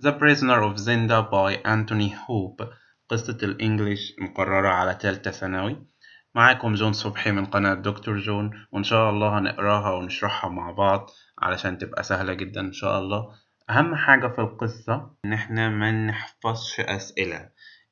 The Prisoner of Zinda by Anthony Hope. قصة الإنجليش مقررة على تالتة ثانوي. معاكم جون صبحي من قناة دكتور جون، وإن شاء الله هنقراها ونشرحها مع بعض علشان تبقى سهلة جدا إن شاء الله. أهم حاجة في القصة إن إحنا ما نحفظش أسئلة،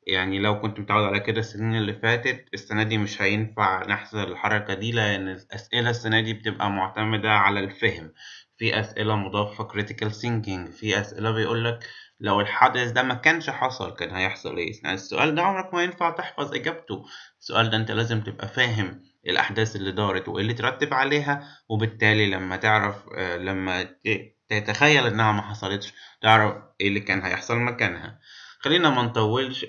يعني لو كنت متعود على كده السنين اللي فاتت، السنة دي مش هينفع نحصل الحركة دي، لأن الأسئلة السنة دي بتبقى معتمدة على الفهم. في أسئلة مضافة critical thinking، في أسئلة بيقولك لو الحدث ده ما كانش حصل كان هيحصل ايه. يعني السؤال ده عمرك ما ينفع تحفظ اجابته، السؤال ده انت لازم تبقى فاهم الاحداث اللي دارت وايه اللي ترتب عليها، وبالتالي لما تعرف لما تتخيل انها ما حصلتش تعرف ايه اللي كان هيحصل مكانها. خلينا ما نطولش.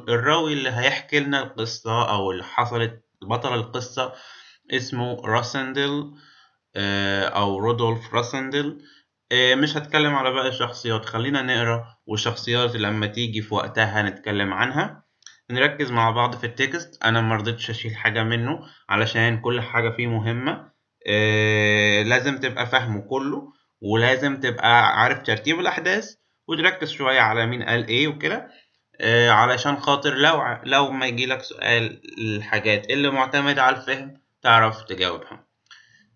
الراوي اللي هيحكي لنا القصة او اللي حصلت، بطل القصة اسمه راسندل او رودولف راسندل. مش هتكلم على باقي الشخصيات، خلينا نقرا والشخصيات لما تيجي في وقتها هنتكلم عنها. نركز مع بعض في التكست، انا مرضتش اشيل حاجة منه علشان كل حاجة فيه مهمة. لازم تبقى فاهمه كله، ولازم تبقى عارف ترتيب الاحداث، وتركز شوية على مين قال ايه وكده، علشان خاطر لو ما يجيلك سؤال الحاجات اللي معتمدة على الفهم تعرف تجاوبها.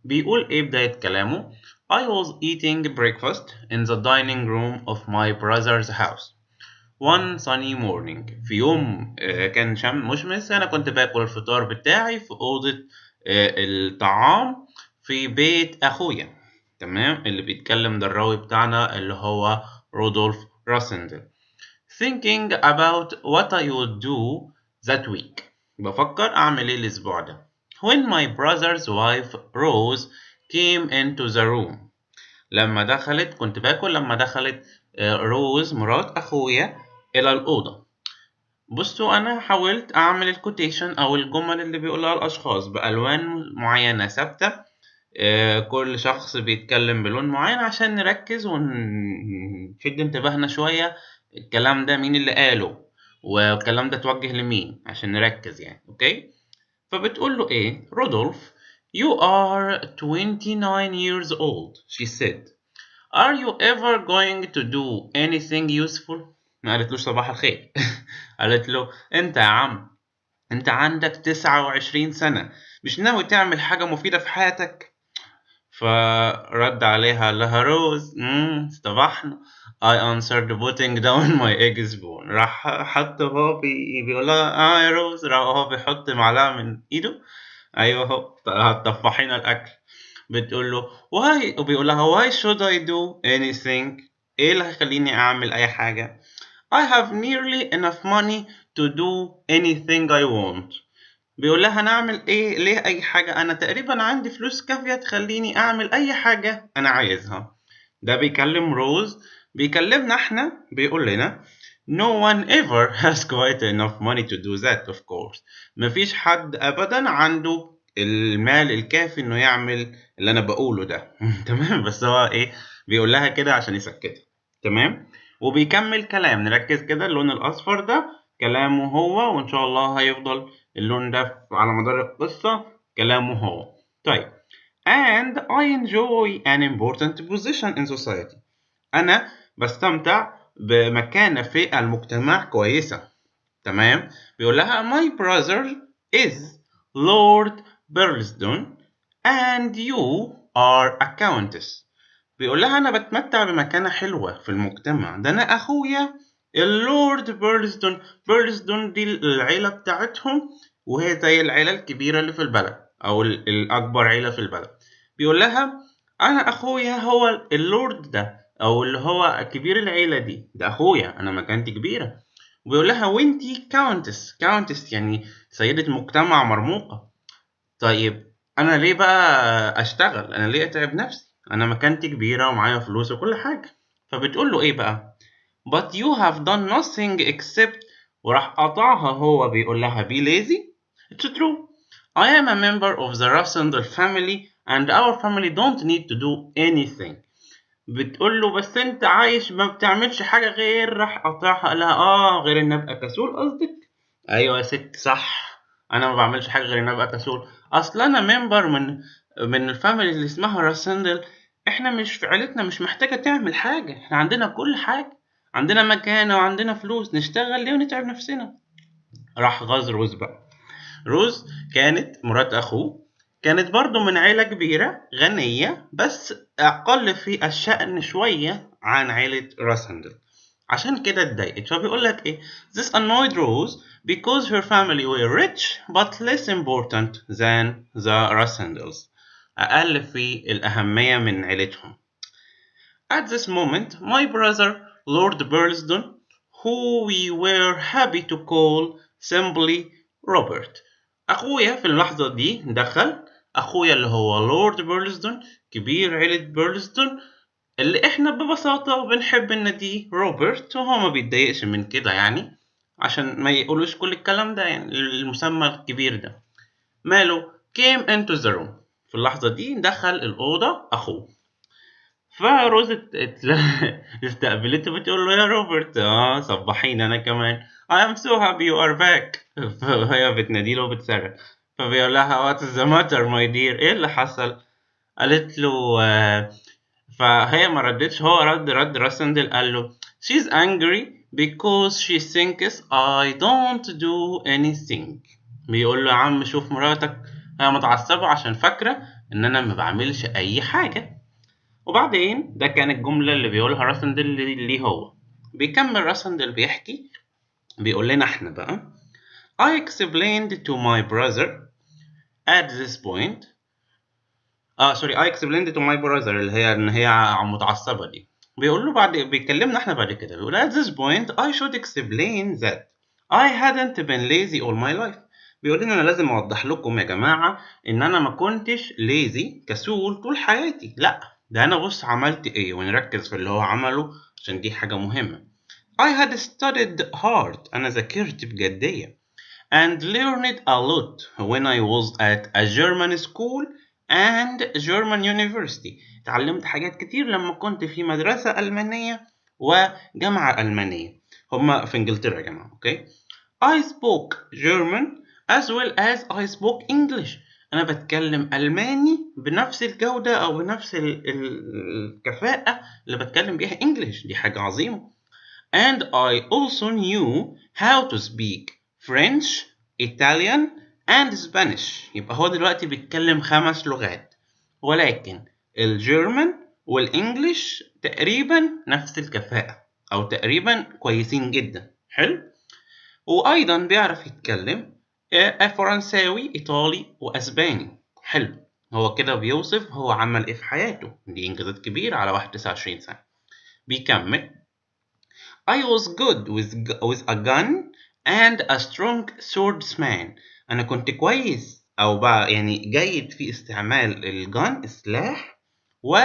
بيقول ايه بداية كلامه؟ I was eating breakfast in the dining room of my brother's house one sunny morning. في يوم كان مشمس، أنا كنت باكل الفطار بتاعي في أوضة الطعام في بيت أخويا. تمام، اللي بيتكلم ده الراوي بتاعنا اللي هو رودولف راسندل. Thinking about what I would do that week. بفكر أعمل إيه الأسبوع ده. When my brother's wife Rose came into the room. كنت باكل لما دخلت روز مرات أخويا إلى الأوضة. بصوا، أنا حاولت أعمل الكوتيشن أو الجمل اللي بيقولها الأشخاص بألوان معينة ثابتة. كل شخص بيتكلم بلون معين عشان نركز ونشد انتباهنا شوية. الكلام ده مين اللي قاله، والكلام ده توجه لمين عشان نركز يعني. أوكي، فبتقول له إيه؟ رودولف, you are 29 years old, she said. Are you ever going to do anything useful? ما قالتلوش صباح الخير. قالت له انت يا عم، انت عندك 29 سنة، مش ناوي تعمل حاجة مفيدة في حياتك؟ فرد عليها لها روز اصطبحنا. I answered putting down my egg spoon. راح حط هو بيقول لها يا روز، راح هو بيحط معلقة من ايده. ايوه هو هتطفحينا الاكل. بتقول له why، وبيقول لها why should I do anything؟ ايه اللي هيخليني اعمل اي حاجة؟ I have nearly enough money to do anything I want. بيقول لها انا اعمل ايه؟ ليه اي حاجة؟ انا تقريبا عندي فلوس كافية تخليني اعمل اي حاجة انا عايزها. ده بيكلم روز. بيكلمنا احنا، بيقول لنا no one ever has quite enough money to do that of course. مفيش حد ابدا عنده المال الكافي انه يعمل اللي انا بقوله ده. تمام، بس هو ايه بيقول لها كده عشان يسكتها. تمام، وبيكمل كلام. نركز كده، اللون الاصفر ده كلامه هو، وان شاء الله هيفضل اللون ده على مدار القصة كلامه هو. طيب، and I enjoy an important position in society. أنا بستمتع بمكانة في المجتمع كويسة. تمام، بيقول لها my brother is Lord Burlesdon and you are a countess. بيقول لها أنا بتمتع بمكانة حلوة في المجتمع، ده أنا أخويا اللورد بيرلسدون. بيرلسدون دي العيلة بتاعتهم، وهي زي العيلة الكبيرة اللي في البلد أو الأكبر عيلة في البلد. بيقول لها أنا أخويا هو اللورد ده، أو اللي هو كبير العيلة دي، ده أخويا، أنا مكانتي كبيرة. وبيقول لها وانتي كاونتس. كاونتس يعني سيدة مجتمع مرموقة. طيب أنا ليه بقى أشتغل؟ أنا ليه أتعب نفسي؟ أنا مكانتي كبيرة ومعايا فلوس وكل حاجة. فبتقول له إيه بقى؟ But you have done nothing except، وراح قطعها هو بيقول لها be lazy. It's true. I am a member of the Russell family and our family don't need to do anything. بتقول له بس انت عايش ما بتعملش حاجة غير، راح قطعها قال لها غير ان ابقى كسول قصدك؟ ايوه يا ست صح، انا ما بعملش حاجة غير ان ابقى كسول. اصل انا ممبر من الفاميلي اللي اسمها راسندل. احنا مش في عيلتنا مش محتاجة تعمل حاجة، احنا عندنا كل حاجة. عندنا مكانة وعندنا فلوس، نشتغل ليه ونتعب نفسنا؟ راح غاز روز بقى. روز كانت مرات أخوه، كانت برضو من عيلة كبيرة غنية، بس أقل في الشأن شوية عن عيلة راسندل، عشان كده اتضايقت. فبيقول لك إيه: This annoyed Rose because her family were rich but less important than the Rassendals. أقل في الأهمية من عيلتهم. At this moment, my brother, Lord Burlesdon, who we were happy to call simply Robert. أخويا في اللحظة دي دخل، أخويا اللي هو لورد بيرلسدون، كبير عيلة بيرلسدون، اللي إحنا ببساطة بنحب نناديه روبرت، وهو ما بيتضايقش من كده يعني، عشان ما يقولوش كل الكلام ده يعني المسمى الكبير ده. ماله came into the room. في اللحظة دي دخل الأوضة أخوه. فروز استقبلته بتقول له: يا روبرت، صبحين انا كمان. I am so happy you are back. فهي بتناديله وبتصرخ، فبيقول لها: what is the matter my dear؟ ايه اللي حصل؟ قالت له فهي ما ردتش، هو رد راسندل قال له: she's angry because she thinks I don't do anything. بيقول له: يا عم شوف مراتك، هي متعصبة عشان فاكرة ان انا ما بعملش اي حاجة. وبعدين ده كان الجملة اللي بيقولها راسندل ليه هو. بيكمل راسندل بيحكي، بيقول لنا احنا بقى: I explained to my brother at this point I explained to my brother اللي هي ان هي متعصبة دي. بيقول له بيكلمنا احنا بعد كده، بيقول: at this point I should explain that I hadn't been lazy all my life. بيقول لنا انا لازم اوضح لكم يا جماعة ان انا ما كنتش lazy كسول طول حياتي، لا ده انا بص عملت ايه، ونركز في اللي هو عمله عشان دي حاجة مهمة. I had studied hard، انا ذاكرت بجدية، and learned a lot when I was at a German school and German university. اتعلمت حاجات كتير لما كنت في مدرسة ألمانية وجامعة ألمانية. هما في إنجلترا يا جماعة، أوكي؟ I spoke German as well as I spoke English. أنا بتكلم ألماني بنفس الجودة أو بنفس الكفاءة اللي بتكلم بيها إنجليش، دي حاجة عظيمة. And I also knew how to speak French, Italian and Spanish. يبقى هو دلوقتي بيتكلم 5 لغات، ولكن الجيرمان والإنجليش تقريبا نفس الكفاءة أو تقريبا كويسين جدا. حلو. وأيضا بيعرف يتكلم فرنساوي، إيطالي وأسباني. حلو. هو كده بيوصف هو عمل إيه في حياته، دي إنجازات كبيرة على واحد 29 سنة. بيكمل: I was good with a gun and a strong swordsman. أنا كنت كويس أو بقى يعني جيد في استعمال الجن السلاح، و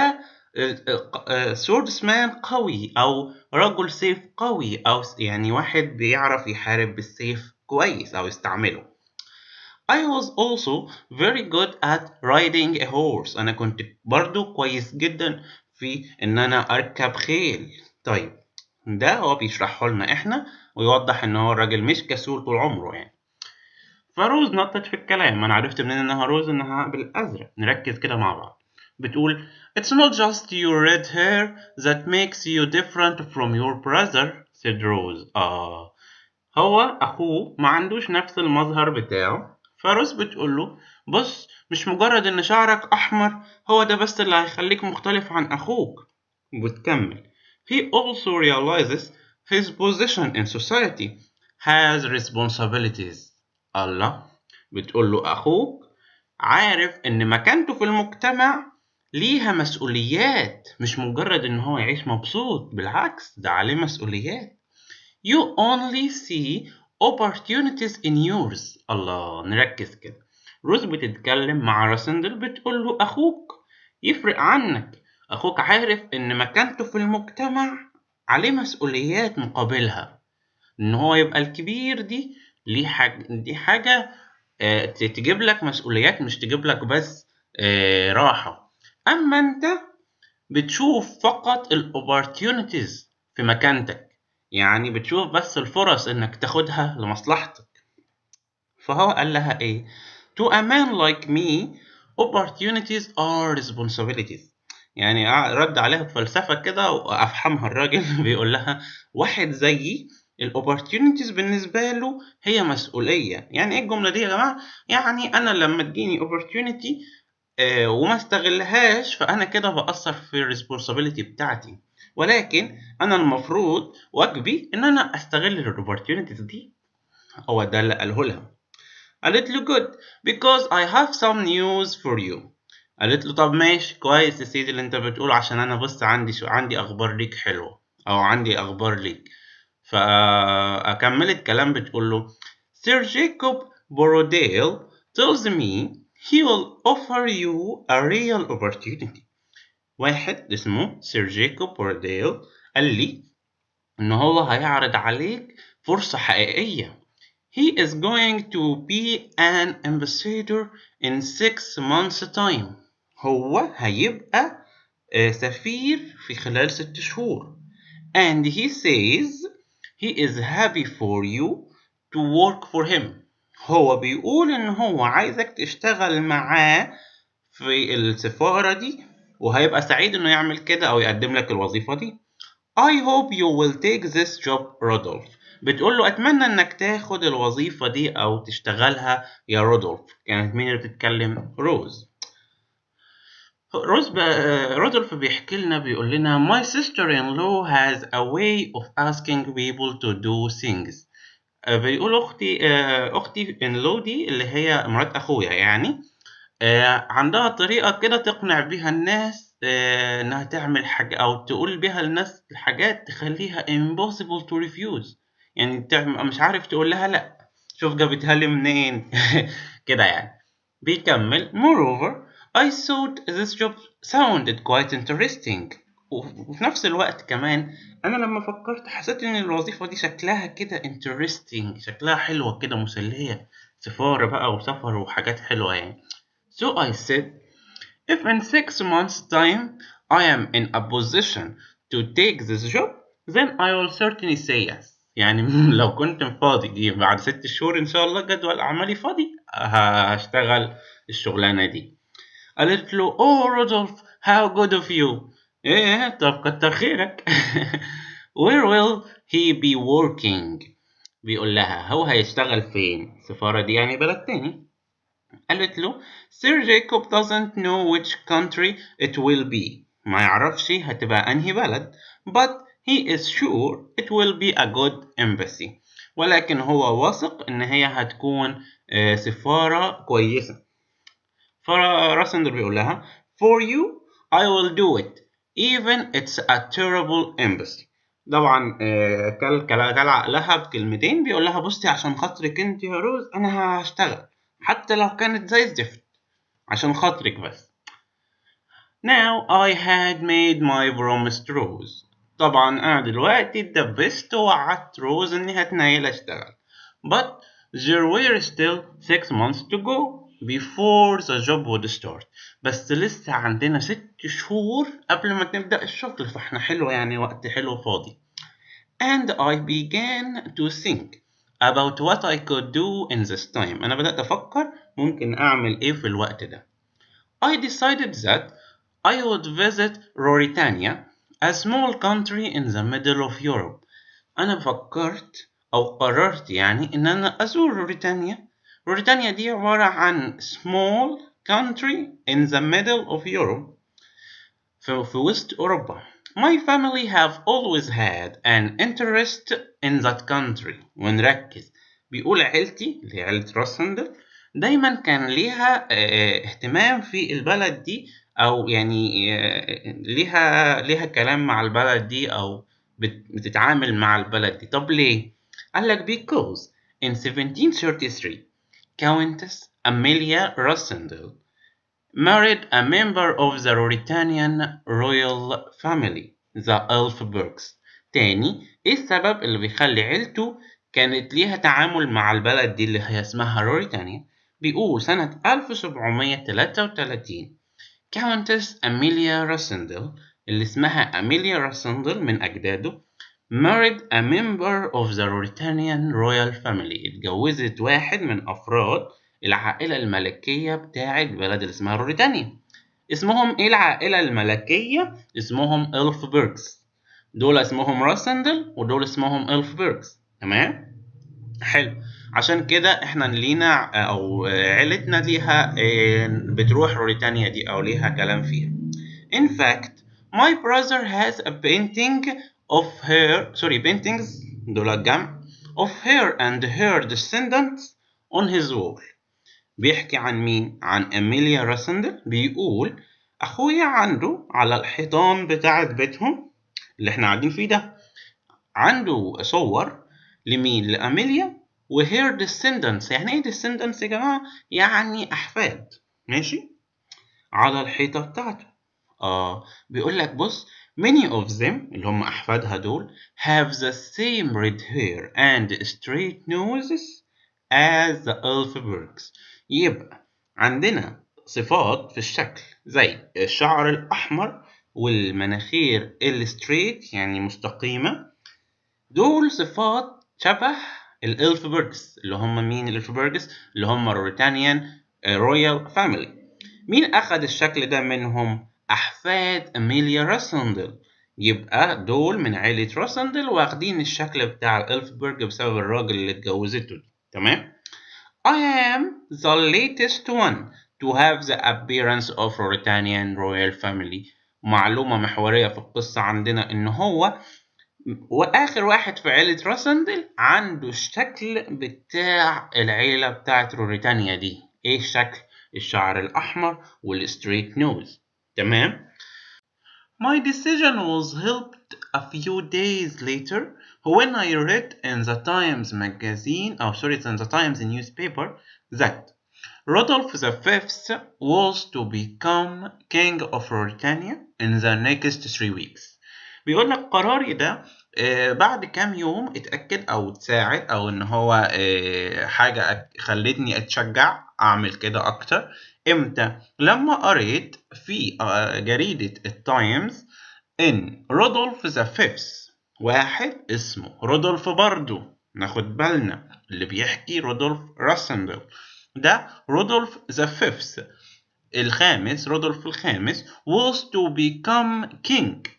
swordsman قوي أو رجل سيف قوي، أو يعني واحد بيعرف يحارب بالسيف كويس أو يستعمله. I was also very good at riding a horse. أنا كنت برضو كويس جدا في إن أنا أركب خيل. طيب ده هو بيشرحه لنا احنا ويوضح ان هو الراجل مش كسول طول عمره يعني. فروز نطت في الكلام، انا عرفت منين انها روز، انها بالازرق. نركز كده مع بعض. بتقول: It's not just your red hair that makes you different from your brother, said Rose. هو اخوه ما عندوش نفس المظهر بتاعه. فروز بتقول له: بص، مش مجرد ان شعرك احمر هو ده بس اللي هيخليك مختلف عن اخوك. بتكمل: He also realizes his position in society has responsibilities. الله. بتقول له أخوك عارف إن مكانته في المجتمع ليها مسؤوليات، مش مجرد إن هو يعيش مبسوط، بالعكس ده عليه مسؤوليات. You only see opportunities in yours. الله، نركز كده. روز بتتكلم مع راسندل بتقول له أخوك يفرق عنك، أخوك عارف إن مكانته في المجتمع عليه مسؤوليات مقابلها، إن هو يبقى الكبير دي حاجة تجيب لك مسؤوليات، مش تجيب لك بس راحة. أما أنت بتشوف فقط opportunities في مكانتك، يعني بتشوف بس الفرص إنك تاخدها لمصلحتك. فهو قال لها إيه: To a man like me opportunities are responsibilities. يعني رد عليها بفلسفة كده وأفهمها الراجل. بيقول لها واحد زيي الopportunities بالنسبة له هي مسؤولية. يعني إيه الجملة دي يا جماعة؟ يعني أنا لما تجيني opportunity وما استغلهاش فأنا كده بأثر في الresponsibility بتاعتي، ولكن أنا المفروض واجبي إن أنا أستغل الopportunities دي. هو ده اللي قاله لها. قالت له good because I have some news for you. قالت له طب ماشي كويس يا سيدي اللي انت بتقوله، عشان انا بص عندي اخبار ليك حلوه، او عندي اخبار ليك. فاكملت كلام بتقول له Sir Jacob Borrowdale tells me he will offer you a real opportunity. واحد اسمه سير جيكوب بورديل قال لي ان هو هيعرض عليك فرصة حقيقية. He is going to be an ambassador in 6 months time. هو هيبقى سفير في خلال 6 شهور. And he says he is happy for you to work for him. هو بيقول إن هو عايزك تشتغل معاه في السفارة دي، وهيبقى سعيد إنه يعمل كده أو يقدم لك الوظيفة دي. I hope you will take this job, Rodolph. بتقول له أتمنى إنك تاخد الوظيفة دي أو تشتغلها يا رودولف. كانت مين اللي بتتكلم؟ روز. رودولف بيحكي لنا بيقول لنا My sister-in-law has a way of asking people to do things. بيقول أختي in-law دي اللي هي مرات أخويا يعني عندها طريقة كده تقنع بيها الناس إنها تعمل حاجة، أو تقول بيها للناس الحاجات تخليها impossible to refuse. يعني مش عارف تقول لها لأ. شوف جابتها لي منين. كده يعني. بيكمل moreover I thought this job sounded quite interesting. وفي نفس الوقت كمان أنا لما فكرت حسيت إن الوظيفة دي شكلها كده interesting، شكلها حلوة كده مسلية، سفارة بقى وسفر وحاجات حلوة يعني. So I said, if in 6 months' time I am in a position to take this job, then I will certainly say yes. يعني لو كنت فاضي بعد 6 شهور إن شاء الله جدول أعمالي فاضي هشتغل الشغلانة دي. قالت له oh Rudolph how good of you. إيه طب كتر خيرك. Where will he be working؟ بيقول لها هو هيشتغل فين؟ السفارة دي يعني بلد تاني. قالت له Sir Jacob doesn't know which country it will be. ما يعرفش هتبقى أنهي بلد. But he is sure it will be a good embassy. ولكن هو واثق إن هي هتكون سفارة كويسة. فراسندر بيقول لها For you I will do it even it's a terrible embassy. طبعا كل عقلها بكلمتين. بيقول لها بصي عشان خاطرك انت يا روز انا هشتغل حتى لو كانت زي الزفت عشان خاطرك بس. Now I had made my promise to Rose. طبعا أنا دلوقتي اتدبست ووعدت روز إني هتنيل أشتغل. But there were still 6 months to go before the job would start. بس لسه عندنا 6 شهور قبل ما نبدأ الشغل، فاحنا حلو يعني وقت حلو فاضي. And I began to think about what I could do in this time. أنا بدأت أفكر ممكن أعمل إيه في الوقت ده. I decided that I would visit Mauritania, a small country in the middle of Europe. أنا فكرت أو قررت يعني إن أنا أزور موريتانيا. موريتانيا دي عبارة عن small country in the middle of Europe، في وسط أوروبا. My family have always had an interest in that country. ونركز بيقول عيلتي اللي هي عيلة راسندل دايما كان ليها اهتمام في البلد دي، أو يعني ليها كلام مع البلد دي، أو بتتعامل مع البلد دي. طب ليه؟ قالك because in 1733 Countess Amelia Rossendale married a member of the Mauritanian royal family, the Elfbergs. تاني ايه السبب اللي بيخلي عيلته كانت ليها تعامل مع البلد دي اللي هي اسمها موريتانيا؟ بيقول سنة 1733 Countess Amelia Rossendale اللي اسمها أميليا راسندل من أجداده married a member of the Mauritanian royal family. اتجوزت واحد من أفراد العائلة الملكية بتاعت بلد اللي اسمها موريتانيا. اسمهم ايه العائلة الملكية؟ اسمهم إلفبرجز. دول اسمهم راسندل ودول اسمهم إلفبرجز. تمام؟ حلو. عشان كده احنا لينا او عيلتنا ليها بتروح روريتانيا دي او ليها كلام فيها. In fact, my brother has a painting of paintings دول الجمع of her and her descendants on his wall. بيحكي عن مين؟ عن أميليا راسندل. بيقول أخويا عنده على الحيطان بتاعت بيتهم اللي احنا قاعدين فيه ده عنده صور لمين؟ لأميليا وهير descendants. يعني ايه descendants يا جماعة؟ يعني أحفاد. ماشي؟ على الحيطة بتاعته. بيقول لك بص many of them اللي هم أحفادها دول have the same red hair and straight noses as the Elfbergs. يبقى عندنا صفات في الشكل زي الشعر الأحمر والمناخير الستريت يعني مستقيمة. دول صفات شبه الإلفبرجز. اللي هم مين الإلفبرجز؟ اللي هم روريتانيان رويال فاميلي. مين أخذ الشكل ده منهم؟ أحفاد أميليا راسندل. يبقى دول من عائلة راسندل واخدين الشكل بتاع الإلفبرج بسبب الراجل اللي اتجوزته دي. تمام؟ I am the latest one to have the appearance of Ruritanian royal family. معلومة محورية في القصة عندنا إن هو وآخر واحد في عيلة راسندل عنده الشكل بتاع العيلة بتاعت روريتانيا دي. إيه الشكل؟ الشعر الأحمر والستريت نوز. تمام؟ My decision was helped a few days later when I read in the Times magazine, in the Times newspaper that Rudolph V was to become king of Ruritania in the next 3 weeks. بيقول لك قراري ده بعد كام يوم اتأكد أو اتساعد أو إن هو حاجة خلتني أتشجع أعمل كده أكتر. إمتى؟ لما قريت في جريدة التايمز إن رودولف ذا فيفث واحد اسمه رودولف برضو. ناخد بالنا اللي بيحكي رودولف راسندل ده رودولف ذا فيفث الخامس. رودولف الخامس was to become king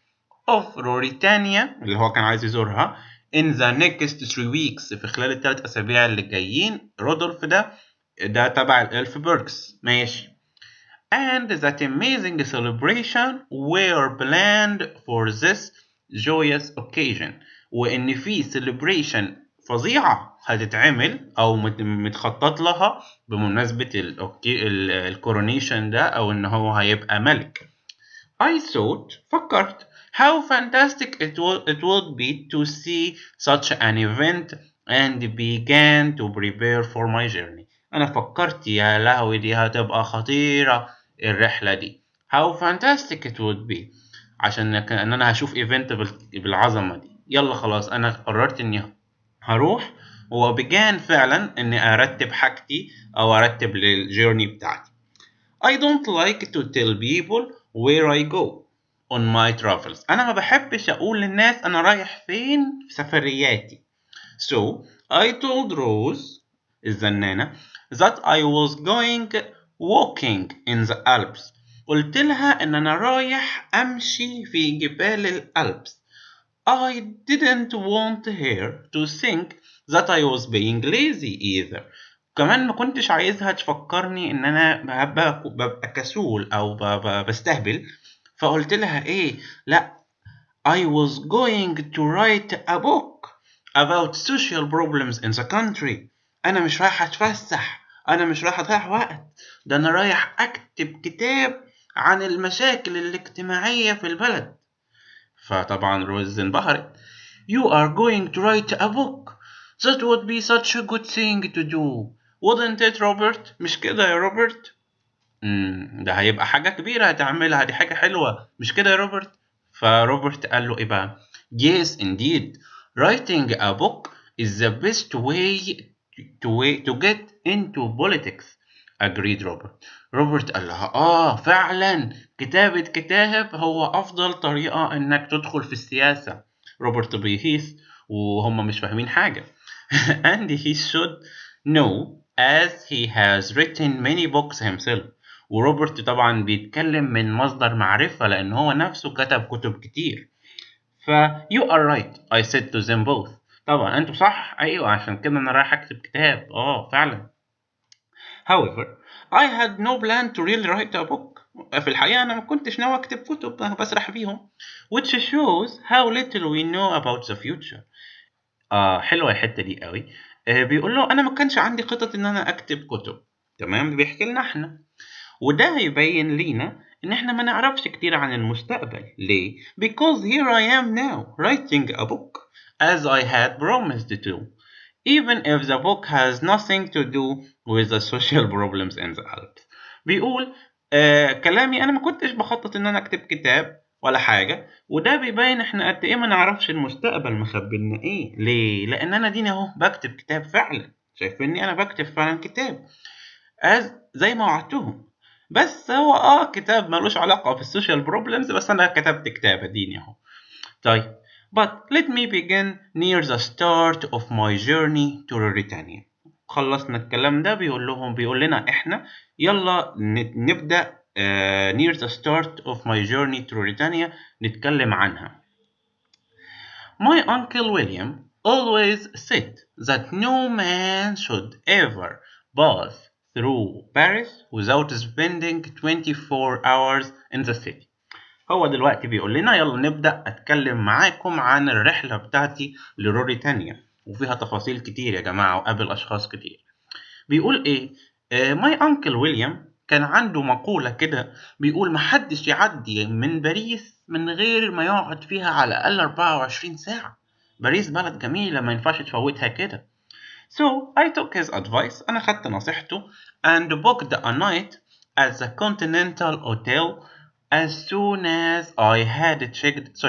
of روريتانيا اللي هو كان عايز يزورها in the next 3 weeks في خلال ال3 أسابيع اللي جايين. رودولف ده تبع الإلفبرجز. ماشي. And that amazing celebration were planned for this joyous occasion. وإن في celebration فظيعة هتتعمل أو متخطط لها بمناسبة الكورونيشن ده أو إن هو هيبقى ملك. I thought فكرت how fantastic it would be to see such an event and began to prepare for my journey. أنا فكرت يا لهوي دي هتبقى خطيرة الرحلة دي. how fantastic it would be عشان إن أنا هشوف event بالعظمة دي. يلا خلاص أنا قررت إني هروح وبيجان فعلا إني أرتب حاجتي أو أرتب للجيرني بتاعتي. I don't like to tell people where I go on my travels. أنا ما بحبش أقول للناس أنا رايح فين في سفرياتي. So I told Rose الزنانة that I was going walking in the Alps. قلت لها إن أنا رايح أمشي في جبال الألبس. I didn't want her to think that I was being lazy either. كمان ما كنتش عايزها تفكرني ان انا ببقى كسول او بستهبل. فقلت لها ايه؟ لا I was going to write a book about social problems in the country. انا مش رايح اتفسح، انا مش رايح اضيع وقت، ده انا رايح اكتب كتاب عن المشاكل الاجتماعية في البلد. فطبعا روز انبهرت. You are going to write a book. That would be such a good thing to do. Wouldn't it روبرت؟ مش كده يا روبرت؟ ده هيبقى حاجة كبيرة هتعملها، دي حاجة حلوة مش كده يا روبرت؟ فروبرت قال له ايه بقى؟ Yes indeed. Writing a book is the best way to get into politics. Agreed روبرت. روبرت قال لها فعلا كتابة كتاب هو أفضل طريقة إنك تدخل في السياسة. روبرت بيهيس وهم مش فاهمين حاجة. And he should know as he has written many books himself. وروبرت طبعا بيتكلم من مصدر معرفة لأن هو نفسه كتب كتب كتير. ف you are right I said to them both. طبعا انتوا صح، ايوه عشان كده انا رايح اكتب كتاب فعلا. however I had no plan to really write a book. في الحقيقة أنا ما كنتش ناوي أكتب كتب، أنا بسرح فيهم. which shows how little we know about the future. حلوة الحتة دي قوي. بيقول له أنا ما كانش عندي خطط إن أنا أكتب كتب. تمام، بيحكي لنا إحنا، وده هيبين لينا إن إحنا ما نعرفش كتير عن المستقبل. ليه؟ Because here I am now writing a book as I had promised to, even if the book has nothing to do with the social problems in the Alps. بيقول كلامي أنا ما كنتش بخطط إن أنا أكتب كتاب ولا حاجة، وده بيبين إحنا قد إيه ما نعرفش المستقبل مخبي لنا إيه. ليه؟ لأن أنا دينا أهو بكتب كتاب فعلا، شايفيني أنا بكتب فعلا كتاب زي ما وعدتهم. بس هو كتاب ملوش علاقة بالسوشيال بروبلمز، بس أنا كتبت كتاب أديني أهو. طيب but let me begin near the start of my journey to Mauritania. خلصنا الكلام ده، بيقول لنا إحنا يلا نبدأ near the start of my journey to Mauritania نتكلم عنها. My uncle William always said that no man should ever pass through Paris without spending 24 hours in the city. هو دلوقتي بيقول لنا يلا نبدأ أتكلم معاكم عن الرحلة بتاعتي لموريتانيا، وفيها تفاصيل كتير يا جماعة وقابل أشخاص كتير. بيقول إيه؟ ماي أنكل ويليام كان عنده مقولة كده، بيقول محدش يعدي من باريس من غير ما يقعد فيها على الأقل 24 ساعة. باريس بلد جميلة ما ينفعش تفوتها كده. So I took his advice. أنا خدت نصيحته and booked a night at the Continental Hotel as soon as I had checked.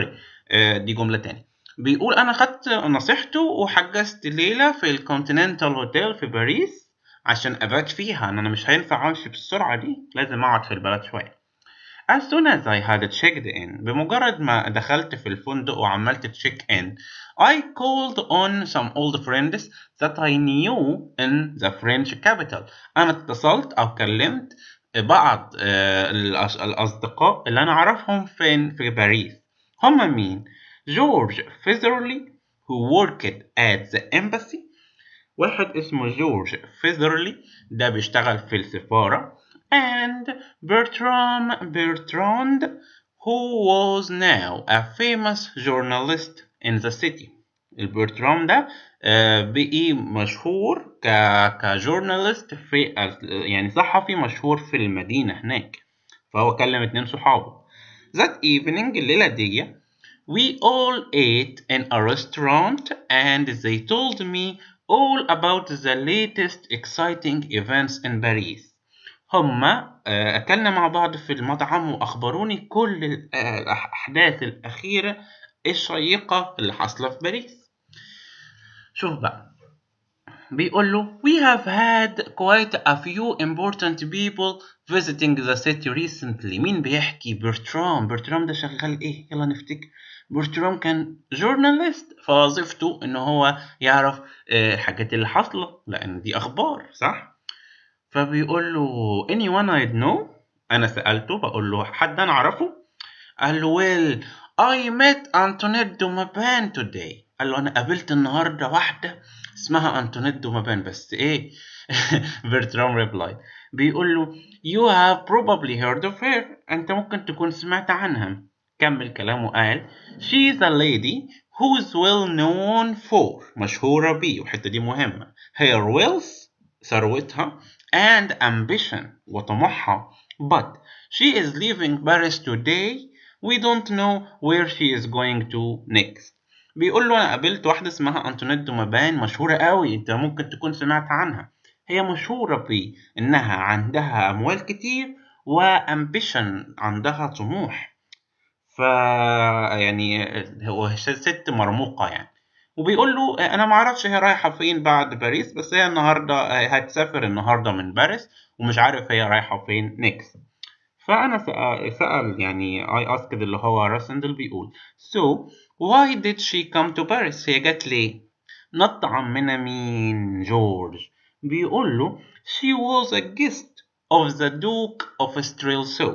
دي جملة تاني. بيقول أنا خدت نصيحته وحجزت ليلة في الكونتيننتال هوتيل في باريس عشان أبات فيها. أنا مش هينفع أمشي بالسرعة دي، لازم أقعد في البلد شوية. As soon as I had checked in، بمجرد ما دخلت في الفندق وعملت تشيك in، I called on some old friends that I knew in the French capital. أنا اتصلت أو كلمت بعض الأصدقاء اللي أنا أعرفهم في باريس. هم مين؟ جورج فيزرلي who worked at the embassy. واحد اسمه جورج فيزرلي ده بيشتغل في السفارة. and Bertrand who was now a famous journalist in the city. البرترام ده بقي مشهور كجورناليست في يعني صحفي مشهور في المدينة هناك، فهو كلم 2 صحابه. that evening الليلة دي we all ate in a restaurant and they told me all about the latest exciting events in Paris. هما أكلنا مع بعض في المطعم وأخبروني كل الأحداث الأخيرة الشيقة اللي حاصلة في باريس. شوف بقى، بيقول له we have had quite a few important people visiting the city recently. مين بيحكي؟ برترام ده شغال ايه؟ يلا نفتكر. برترام كان جورناليست، فوظيفته ان هو يعرف الحاجات اللي حاصله لان دي اخبار صح. فبيقول له anyone I know. انا سألته بقول له حد انا اعرفه؟ قال له well I met Antoinette de Maban today. قال له انا قابلت النهارده واحده اسمها أنتونيت دومابان. بس ايه؟ برترام replied. بيقول له you have probably heard of her. انت ممكن تكون سمعت عنها. كمل كلامه قال she's a lady who's well known for، مشهورة بيه والحتة دي مهمة، her wealth ثروتها and ambition وطموحها. but she is leaving Paris today. we don't know where she is going to next. بيقول له انا قابلت واحده اسمها أنتونيت دومابان مشهوره قوي، انت ممكن تكون سمعت عنها. هي مشهوره بانها عندها اموال كتير وامبيشن، عندها طموح. ف يعني هو ست مرموقه يعني. وبيقول له انا ما اعرفش هي رايحه فين بعد باريس، بس هي النهارده هتسافر النهارده من باريس ومش عارف هي رايحه فين نيكست. فأنا سأل يعني I asked اللي هو راسندل بيقول so why did she come to Paris؟ هي جت ليه؟ نط عمنا مين؟ جورج. بيقول له she was a guest of the Duke of Strelso.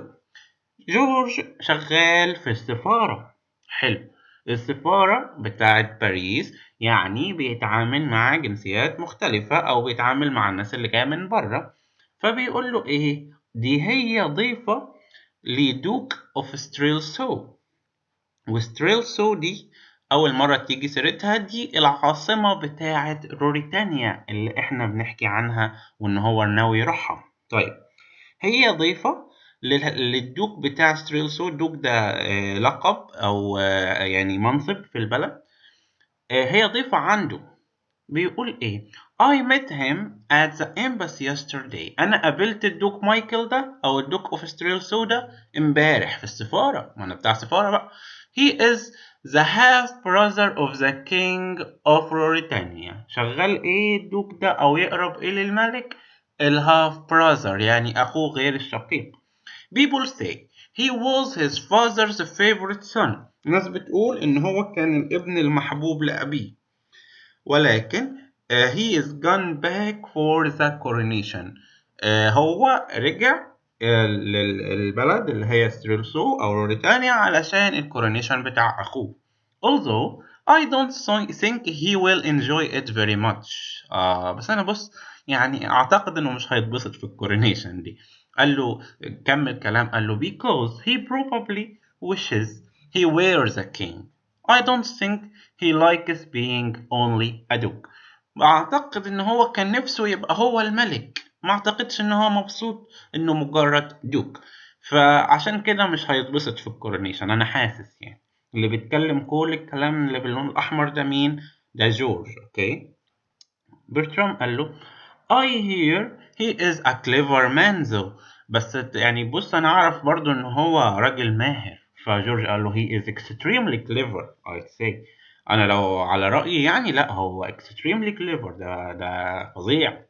جورج شغال في السفارة. حلو. السفارة بتاعت باريس يعني بيتعامل مع جنسيات مختلفة أو بيتعامل مع الناس اللي جاية من بره، فبيقول له إيه دي هي ضيفة لدوك أوف ستريلسو. وستريلسو دي أول مرة تيجي سيرتها دي العاصمة بتاعت روريتانيا اللي إحنا بنحكي عنها وإن هو ناوي يروحها. طيب هي ضيفة للدوك بتاع ستريلسو. الدوك ده لقب أو يعني منصب في البلد. هي ضيفة عنده. بيقول إيه I met him at the embassy yesterday. أنا قابلت الدوك مايكل ده أو الدوك أوف ستريلسو ده امبارح في السفارة. ما أنا بتاع سفارة بقى. He is the half brother of the king of Mauritania. شغال إيه الدوك ده أو يقرب إيه للملك؟ الهاف براذر يعني أخوه غير الشقيق. People say he was his father's favorite son. الناس بتقول إن هو كان الابن المحبوب لأبيه، ولكن he is gone back for the coronation. هو رجع للبلد اللي هي ستريلسو أو موريتانيا علشان الكورونيشن بتاع أخوه. Although I don't think he will enjoy it very much. بس أنا بص يعني أعتقد إنه مش هيتبسط في الكورونيشن دي. قال له كمل كلام قال له because he probably wishes he were the king. I don't think he likes being only a duke. أعتقد إن هو كان نفسه يبقى هو الملك. ما أعتقدش إن هو مبسوط إنه مجرد دوك، فعشان كده مش هيتبسط في الكورونيشن. أنا حاسس يعني اللي بيتكلم كل الكلام اللي باللون الأحمر ده مين؟ ده جورج. أوكي. برترام قال له I hear he is a clever man though. بس يعني بص أنا أعرف برضو إن هو راجل ماهر. فجورج قال له he is extremely clever I'd say. أنا لو على رأيي يعني لأ هو extremely clever. ده فظيع.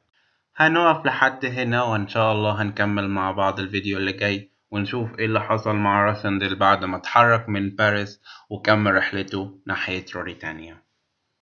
هنقف لحد هنا وإن شاء الله هنكمل مع بعض الفيديو اللي جاي ونشوف إيه اللي حصل مع راسندل بعد ما اتحرك من باريس وكمل رحلته ناحية موريتانيا.